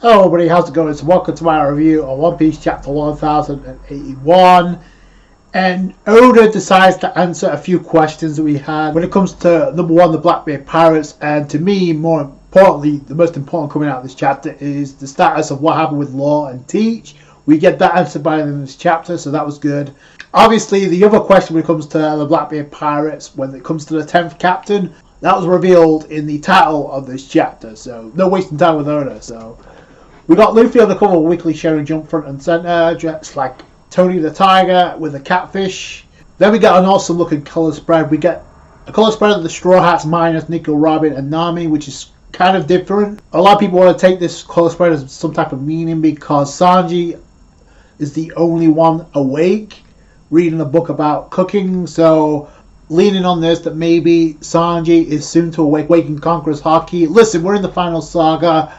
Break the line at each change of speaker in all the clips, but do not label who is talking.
Hello everybody, how's it going? So welcome to my review of One Piece chapter 1081. And Oda decides to answer a few questions that we had when it comes to number one, the Blackbeard Pirates, and to me, more importantly, the most important coming out of this chapter is the status of what happened with Law and Teach. We get that answered by them in this chapter, so that was good. Obviously, the other question when it comes to the Blackbeard Pirates, when it comes to the 10th captain, that was revealed in the title of this chapter, so no wasting time with Oda. So we got Luffy on the cover of Weekly Sharing Jump front and centre, dressed like Tony the Tiger with a catfish. Then we get an awesome looking colour spread. We get a colour spread of the Straw Hats minus Nico, Robin and Nami, which is kind of different. A lot of people want to take this colour spread as some type of meaning because Sanji is the only one awake reading a book about cooking. So leaning on this, that maybe Sanji is soon to awake, waking Conqueror's Haki. Listen, we're in the final saga.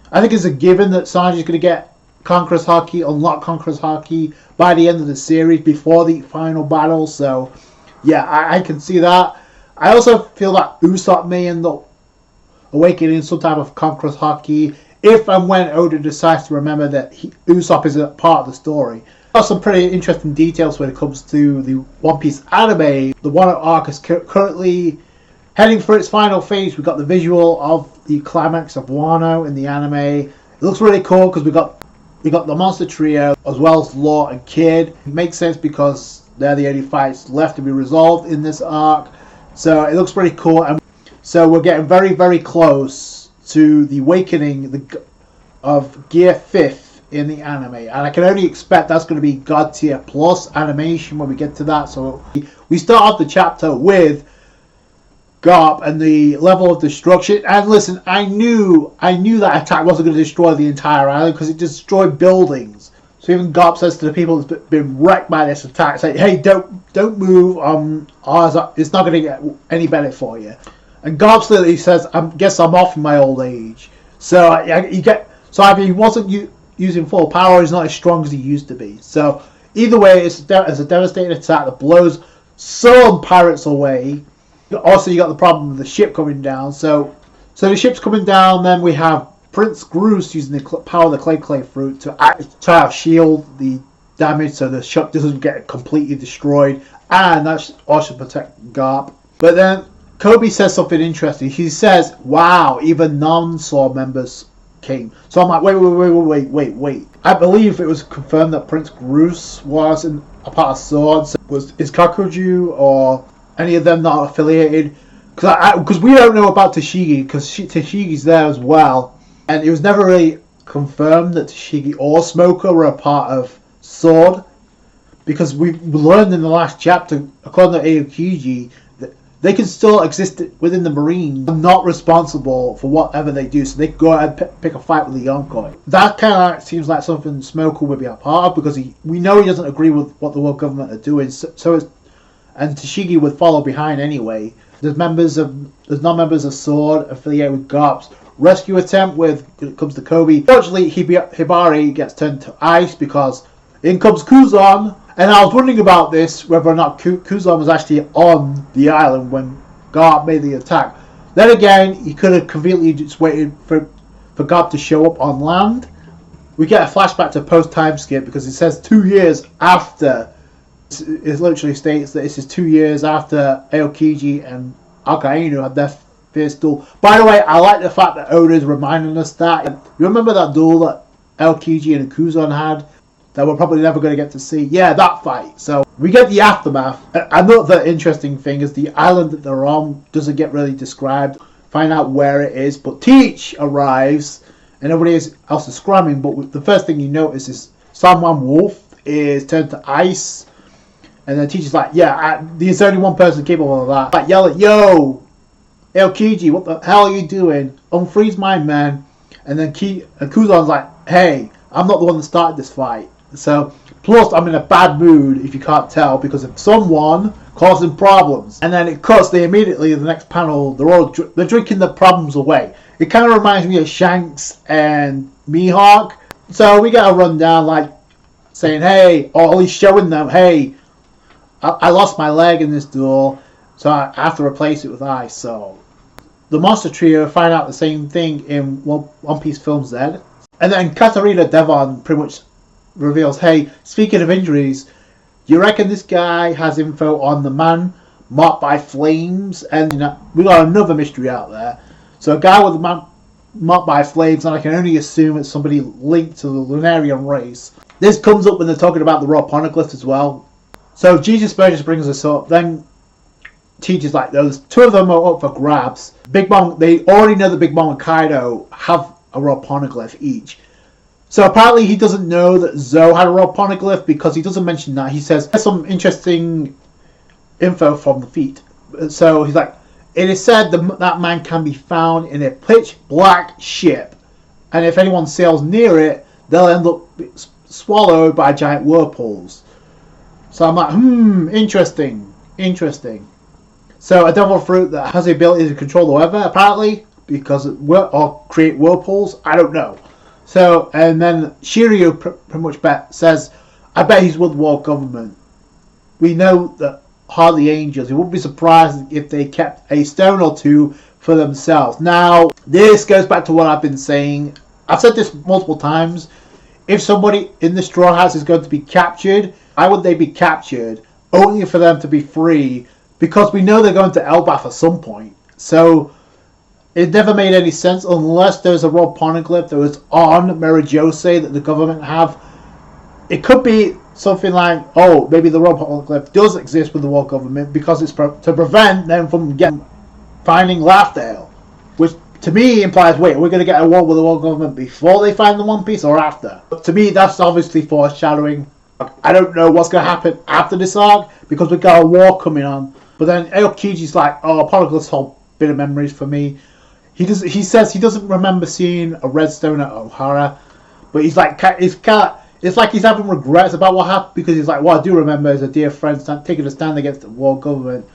I think it's a given that Sanji's going to get Conqueror's Haki, unlock Conqueror's Haki by the end of the series before the final battle. So, yeah, I can see that. I also feel that Usopp may end up awakening some type of Conqueror's Haki if and when Oda decides to remember that Usopp is a part of the story. There are some pretty interesting details when it comes to the One Piece anime. The Wano arc is currently heading for its final phase. We got the visual of the climax of Wano in the anime. It looks really cool because we got the monster trio as well as Law and Kid. It makes sense because they're the only fights left to be resolved in this arc. So it looks pretty cool, and so we're getting very, very close to the awakening of Gear 5th in the anime, and I can only expect that's going to be God tier plus animation when we get to that. So we start off the chapter with Garp and the level of destruction. And listen, I knew that attack wasn't going to destroy the entire island because it destroyed buildings. So even Garp says to the people that's been wrecked by this attack, say, "Hey, don't move. It's not going to get any better for you." And Garp literally says, "I guess I'm off in my old age." So either he wasn't using full power, or he's not as strong as he used to be. So either way, it's a devastating attack that blows some pirates away. Also, you got the problem with the ship coming down. So the ship's coming down. Then we have Prince Groose using the power of the clay fruit to try to shield the damage so the ship doesn't get completely destroyed, and that also protect Garp. But then Koby says something interesting. He says, "Wow, even non-Sword members came." So I'm like, wait. I believe it was confirmed that Prince Groose was a part of Sword. So is Kakuju or any of them not affiliated? Because we don't know about Tashigi, because Tashigi's there as well, and it was never really confirmed that Tashigi or Smoker were a part of Sword, because we learned in the last chapter, according to Aokiji, that they can still exist within the Marine, not responsible for whatever they do, so they can go out and pick a fight with the Yonko. That kind of seems like something Smoker would be a part of, because we know he doesn't agree with what the world government are doing, and Tashigi would follow behind anyway. There's non-members of Sword affiliated with Garp's rescue attempt when it comes to Koby. Fortunately, Hibari gets turned to ice because in comes Kuzan. And I was wondering about this, whether or not Kuzan was actually on the island when Garp made the attack. Then again, he could have conveniently just waited for Garp to show up on land. We get a flashback to post-time skip because it says 2 years after. It literally states that this is 2 years after Aokiji and Akainu had their first duel. By the way, I like the fact that Oda is reminding us that. You remember that duel that Aokiji and Kuzan had that we're probably never going to get to see? Yeah, that fight. So we get the aftermath. Another interesting thing is the island that they're on doesn't get really described. Find out where it is. But Teach arrives and everybody else is scrambling. But the first thing you notice is Sanwan Wolf is turned to ice. And the teacher's like, yeah, there's only one person capable of that. Like, yell at, "Yo, Aokiji, what the hell are you doing? Unfreeze my man." And then Kuzan's like, "Hey, I'm not the one that started this fight." So, plus I'm in a bad mood, if you can't tell, because of someone causing problems. And then it cuts, the next panel, they're drinking the problems away. It kind of reminds me of Shanks and Mihawk. So we get a rundown, like, saying, hey, or at least showing them, hey, I lost my leg in this duel, so I have to replace it with ice. So the Monster Trio find out the same thing in One Piece Film Z. And then Katarina Devon pretty much reveals, hey, speaking of injuries, you reckon this guy has info on the man marked by flames? And we got another mystery out there. So a guy with a man marked by flames, and I can only assume it's somebody linked to the Lunarian race. This comes up when they're talking about the raw poneglyphs as well. So Jesus Burgess brings this up, then teaches like those two of them are up for grabs. Big Mom, they already know that Big Mom and Kaido have a raw poneglyph each. So apparently he doesn't know that Zoe had a raw poneglyph because he doesn't mention that. He says there's some interesting info from the feet. So he's like, it is said that man can be found in a pitch black ship, and if anyone sails near it, they'll end up swallowed by giant whirlpools. So I'm like, interesting. So a devil fruit that has the ability to control the weather, apparently, or create whirlpools. I don't know. So, and then Shiryu pretty much says, I bet he's with the world government. We know that hardly angels. He wouldn't be surprised if they kept a stone or two for themselves. Now, this goes back to what I've been saying. I've said this multiple times. If somebody in the Straw Hats is going to be captured, why would they be captured? Only for them to be free, because we know they're going to Elbaf at some point. So it never made any sense unless there's a raw poneglyph that was on Merijose that the government have. It could be something like, oh, maybe the raw poneglyph does exist with the world government because it's to prevent them from finding Laughdale, which to me implies, wait, we're going to get a war with the world government before they find the One Piece or after? But to me, that's obviously foreshadowing. I don't know what's going to happen after this arc because we've got a war coming on. But then Aokiji's like, oh, poneglyphs hold bit of memories for me. He says he doesn't remember seeing a redstone at O'Hara, but he's like, it's like he's having regrets about what happened because he's like, what I do remember is a dear friend taking a stand against the world government,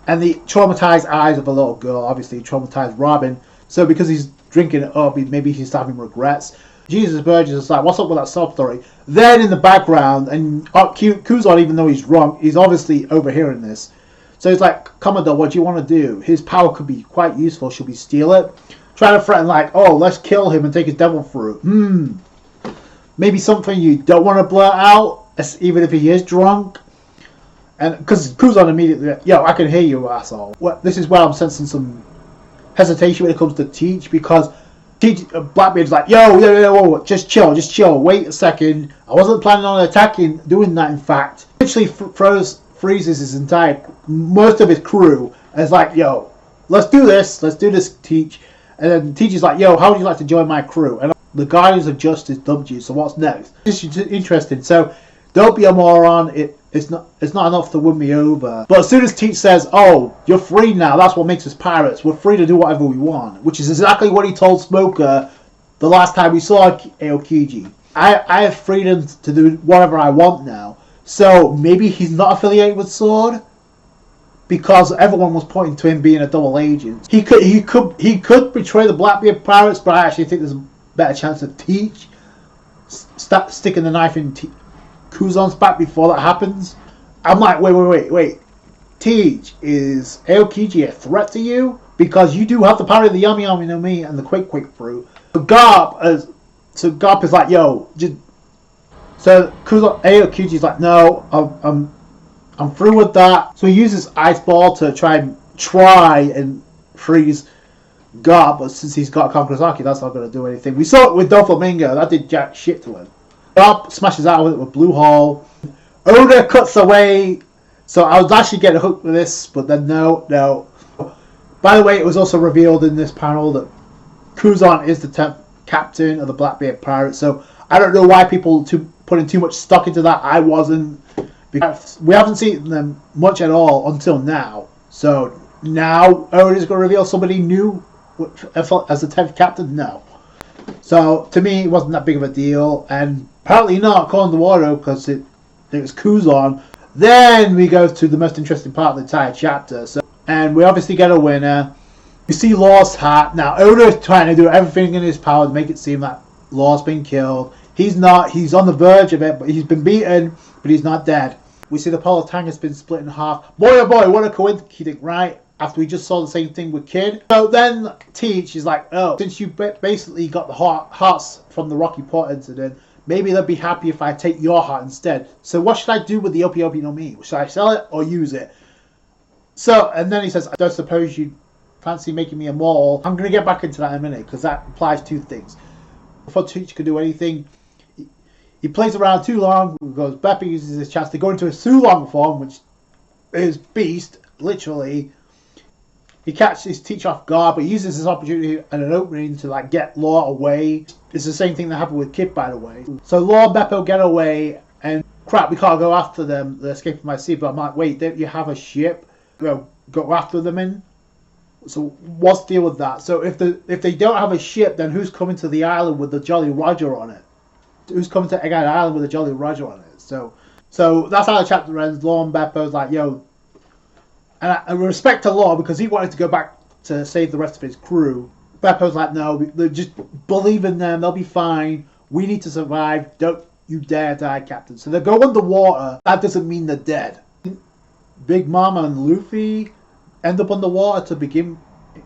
and the traumatized eyes of a little girl obviously traumatized Robin. So because he's drinking it up, maybe he's having regrets. Jesus Burgess is like, what's up with that sob story? Then in the background, and Kuzon, even though he's wrong, he's obviously overhearing this. So he's like, Commodore, what do you want to do? His power could be quite useful. Should we steal it? Try to threaten like, oh, let's kill him and take his devil fruit. Maybe something you don't want to blurt out, even if he is drunk. And because Kuzon immediately, yo, I can hear you, asshole. This is where I'm sensing some hesitation when it comes to Teach, because Blackbeard's like, yo, just chill, wait a second. I wasn't planning on doing that, in fact. Literally freezes his most of his crew, and it's like, yo, let's do this, Teach. And then Teach is like, yo, how would you like to join my crew? And the Guardians of Justice dumped you, so what's next? This is interesting. So don't be a moron. It's not enough to win me over. But as soon as Teach says, oh, you're free now, that's what makes us pirates. We're free to do whatever we want, which is exactly what he told Smoker the last time we saw Aokiji. I have freedom to do whatever I want now. So maybe he's not affiliated with Sword, because everyone was pointing to him being a double agent. He could betray the Blackbeard pirates, but I actually think there's a better chance of Teach sticking the knife in Kuzon's back before that happens. I'm like, wait. Teach, is Aokiji a threat to you? Because you do have the power of the Yami Yami no Mi and the Quick fruit. So Garp is like, yo, so Aokiji's like, no, I'm through with that. So he uses Ice Ball to try and freeze Garp, but since he's got Kakurasaki, that's not going to do anything. We saw it with Doflamingo, that did jack shit to him. Garp smashes out with it with Blue Hole. Oda cuts away. So I was actually getting hooked with this, but then no. By the way, it was also revealed in this panel that Kuzon is the 10th captain of the Blackbeard Pirates. So I don't know why people putting too much stock into that. I wasn't, because we haven't seen them much at all until now. So now Oda's going to reveal somebody new as the 10th captain? No. So to me, it wasn't that big of a deal, and apparently not according to Wado, because it was Kuzon. Then we go to the most interesting part of the entire chapter. And we obviously get a winner. You see Law's hat. Now Oda is trying to do everything in his power to make it seem like Law's been killed. He's not. He's on the verge of it, but he's been beaten, but he's not dead. We see the Polo Tang has been split in half. Boy, oh boy, what a coincidence, right? after we just saw the same thing with Kid. So then Teach is like, oh, since you basically got the hearts from the Rocky Port incident, maybe they'll be happy if I take your heart instead. So what should I do with the Opi no Mi? Should I sell it or use it? So, and then he says, I don't suppose you fancy making me immortal. I'm going to get back into that in a minute, because that implies two things. Before Teach could do anything, he plays around too long, because Beppo uses his chance to go into a Sulong form, which is beast, literally. He catches Teach off guard, but he uses this opportunity and an opening to like get Law away. It's the same thing that happened with Kid, by the way. So Law and Beppo get away, and crap, we can't go after them. They're escaping by sea. But I'm like, wait, don't you have a ship? Go after them in. So what's the deal with that? So if they don't have a ship, then who's coming to the island with the Jolly Roger on it? Who's coming to Egg Island with the Jolly Roger on it? So that's how the chapter ends. Law and Beppo's like, yo. And I respect to Law, because he wanted to go back to save the rest of his crew. Beppo's like, no, just believe in them. They'll be fine. We need to survive. Don't you dare die, Captain. So they go underwater. That doesn't mean they're dead. Big Mama and Luffy end up underwater to begin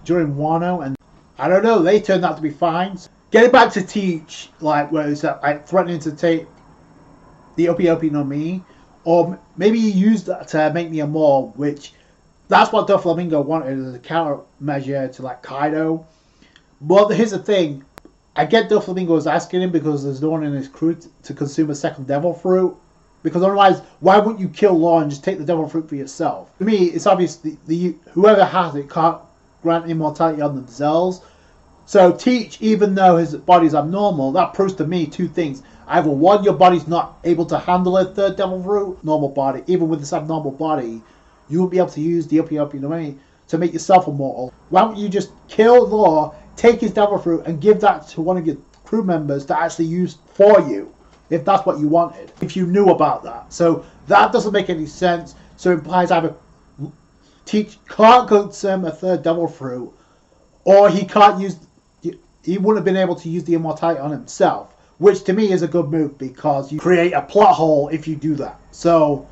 during Wano, and I don't know, they turned out to be fine. Getting back to Teach, like where he's like threatening to take the Opi no Mi, or maybe he used that to make me immortal, which that's what Doflamingo wanted as a countermeasure to like Kaido. But here's the thing, I get Doflamingo was asking him because there's no one in his crew to consume a second devil fruit. Because otherwise, why wouldn't you kill Law and just take the devil fruit for yourself? To me, it's obvious the whoever has it can't grant immortality on themselves. So Teach, even though his body's abnormal, that proves to me two things. Either one, your body's not able to handle a third devil fruit, normal body. Even with this abnormal body, you won't be able to use the Opi no Mi to make yourself immortal. Why don't you just kill Law, take his devil fruit, and give that to one of your crew members to actually use for you? If that's what you wanted, if you knew about that. So that doesn't make any sense. So it implies either Teach can't consume a third devil fruit, or he wouldn't have been able to use the immortality on himself, which to me is a good move, because you create a plot hole if you do that. So,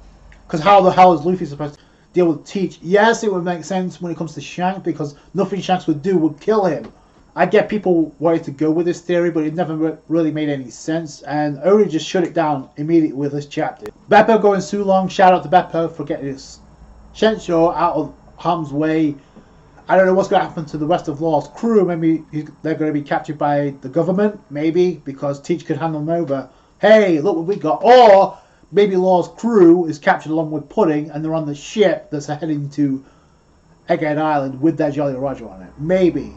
because how the hell is Luffy supposed to deal with Teach? Yes, it would make sense when it comes to Shanks, because nothing Shanks would do would kill him. I get people wanting to go with this theory, but it never really made any sense, and Oda just shut it down immediately with this chapter. Beppo going Sulong, shout out to Beppo for getting his Shensho out of harm's way. I don't know what's going to happen to the rest of Law's crew. Maybe they're going to be captured by the government, maybe, because Teach could hand them over. Hey, look what we got. Or maybe Law's crew is captured along with Pudding, and they're on the ship that's heading to Egghead Island with their Jolly Roger on it. Maybe.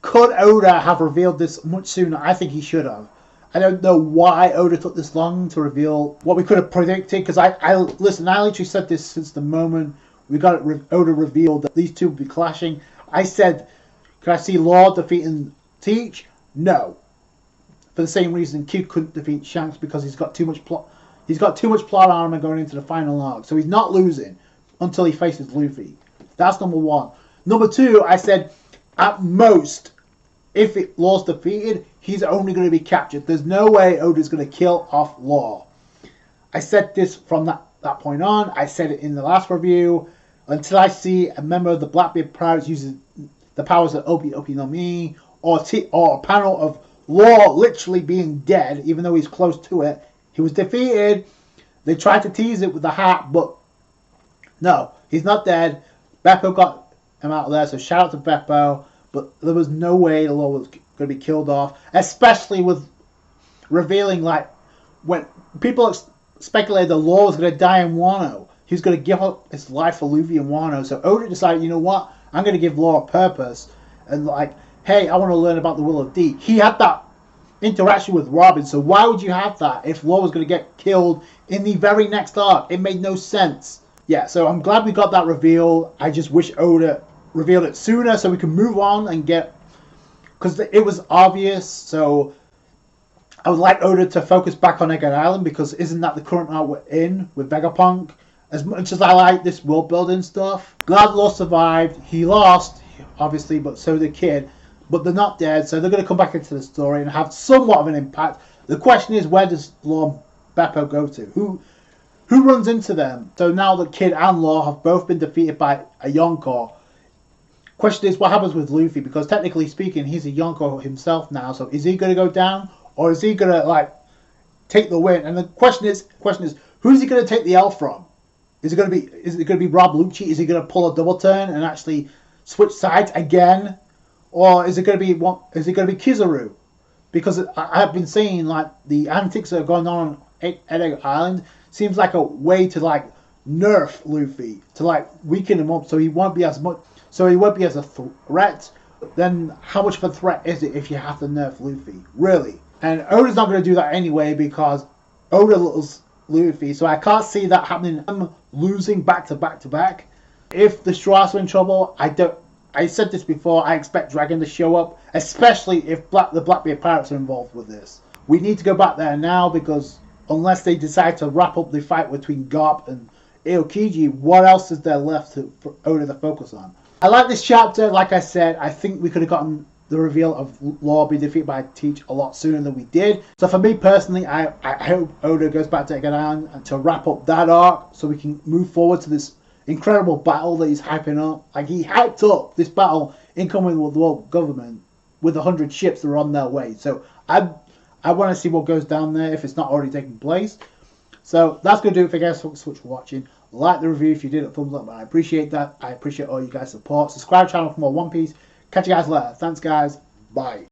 Could Oda have revealed this much sooner? I think he should have. I don't know why Oda took this long to reveal what we could have predicted, because I literally said this since the moment we got it. Oda revealed that these two would be clashing. I said, could I see Law defeating Teach? No. For the same reason Kid couldn't defeat Shanks, because he's got too much plot. He's got too much plot armor going into the final arc, so he's not losing until he faces Luffy. That's number one. Number two, I said, at most, if Law's defeated, he's only going to be captured. There's no way Oda's going to kill off Law. I said this from that point on. I said it in the last review. Until I see a member of the Blackbeard Pirates using the powers of Opi no Mi, or a panel of Law literally being dead, even though he's close to it. He was defeated. They tried to tease it with the hat, but no, he's not dead. Beppo got him out of there, so shout out to Beppo. But there was no way the Law was going to be killed off, especially with revealing, like, when people speculated the Law was going to die in Wano. He was going to give up his life for Luffy and Wano. So Oda decided, you know what? I'm going to give Law a purpose. And like, hey, I want to learn about the Will of D. He had that interaction with Robin. So why would you have that if Law was going to get killed in the very next arc? It made no sense. Yeah, so I'm glad we got that reveal. I just wish Oda revealed it sooner so we can move on and get... Because it was obvious, so... I would like Oda to focus back on Egghead Island, because isn't that the current arc we're in with Vegapunk? As much as I like this world building stuff, glad Law survived. He lost, obviously, but so did Kid. But they're not dead, so they're going to come back into the story and have somewhat of an impact. The question is, where does Law and Beppo go to? Who runs into them? So now that Kid and Law have both been defeated by a Yonko, Question is, what happens with Luffy? Because technically speaking, he's a Yonko himself now. So is he going to go down, or is he going to like take the win? And the question is, who's he going to take the L from? Is it going to be Rob Lucci? Is he going to pull a double turn and actually switch sides again, or is it going to be Kizaru? Because I've been seeing like the antics that are going on Edo Island seems like a way to like nerf Luffy, to like weaken him up so he won't be as much. So he won't be as a threat. Then how much of a threat is it if you have to nerf Luffy? Really? And Oda's not going to do that anyway because Oda loves Luffy. So I can't see that happening. I'm losing back to back to back. If the Straws are in trouble, I said this before, I expect Dragon to show up. Especially if the Blackbeard Pirates are involved with this. We need to go back there now because unless they decide to wrap up the fight between Garp and Aokiji, what else is there left for Oda to focus on? I like this chapter. Like I said, I think we could have gotten the reveal of Law being defeated by Teach a lot sooner than we did. So for me personally, I hope Oda goes back to Edo Island and to wrap up that arc so we can move forward to this incredible battle that he's hyping up. Like, he hyped up this battle incoming with the world government with 100 ships that are on their way. So I want to see what goes down there if it's not already taking place. So that's going to do it for you guys. Thanks so much for watching. Like the review if you did, a thumbs up. I appreciate that. I appreciate all you guys' support. Subscribe to the channel for more One Piece. Catch you guys later. Thanks, guys. Bye.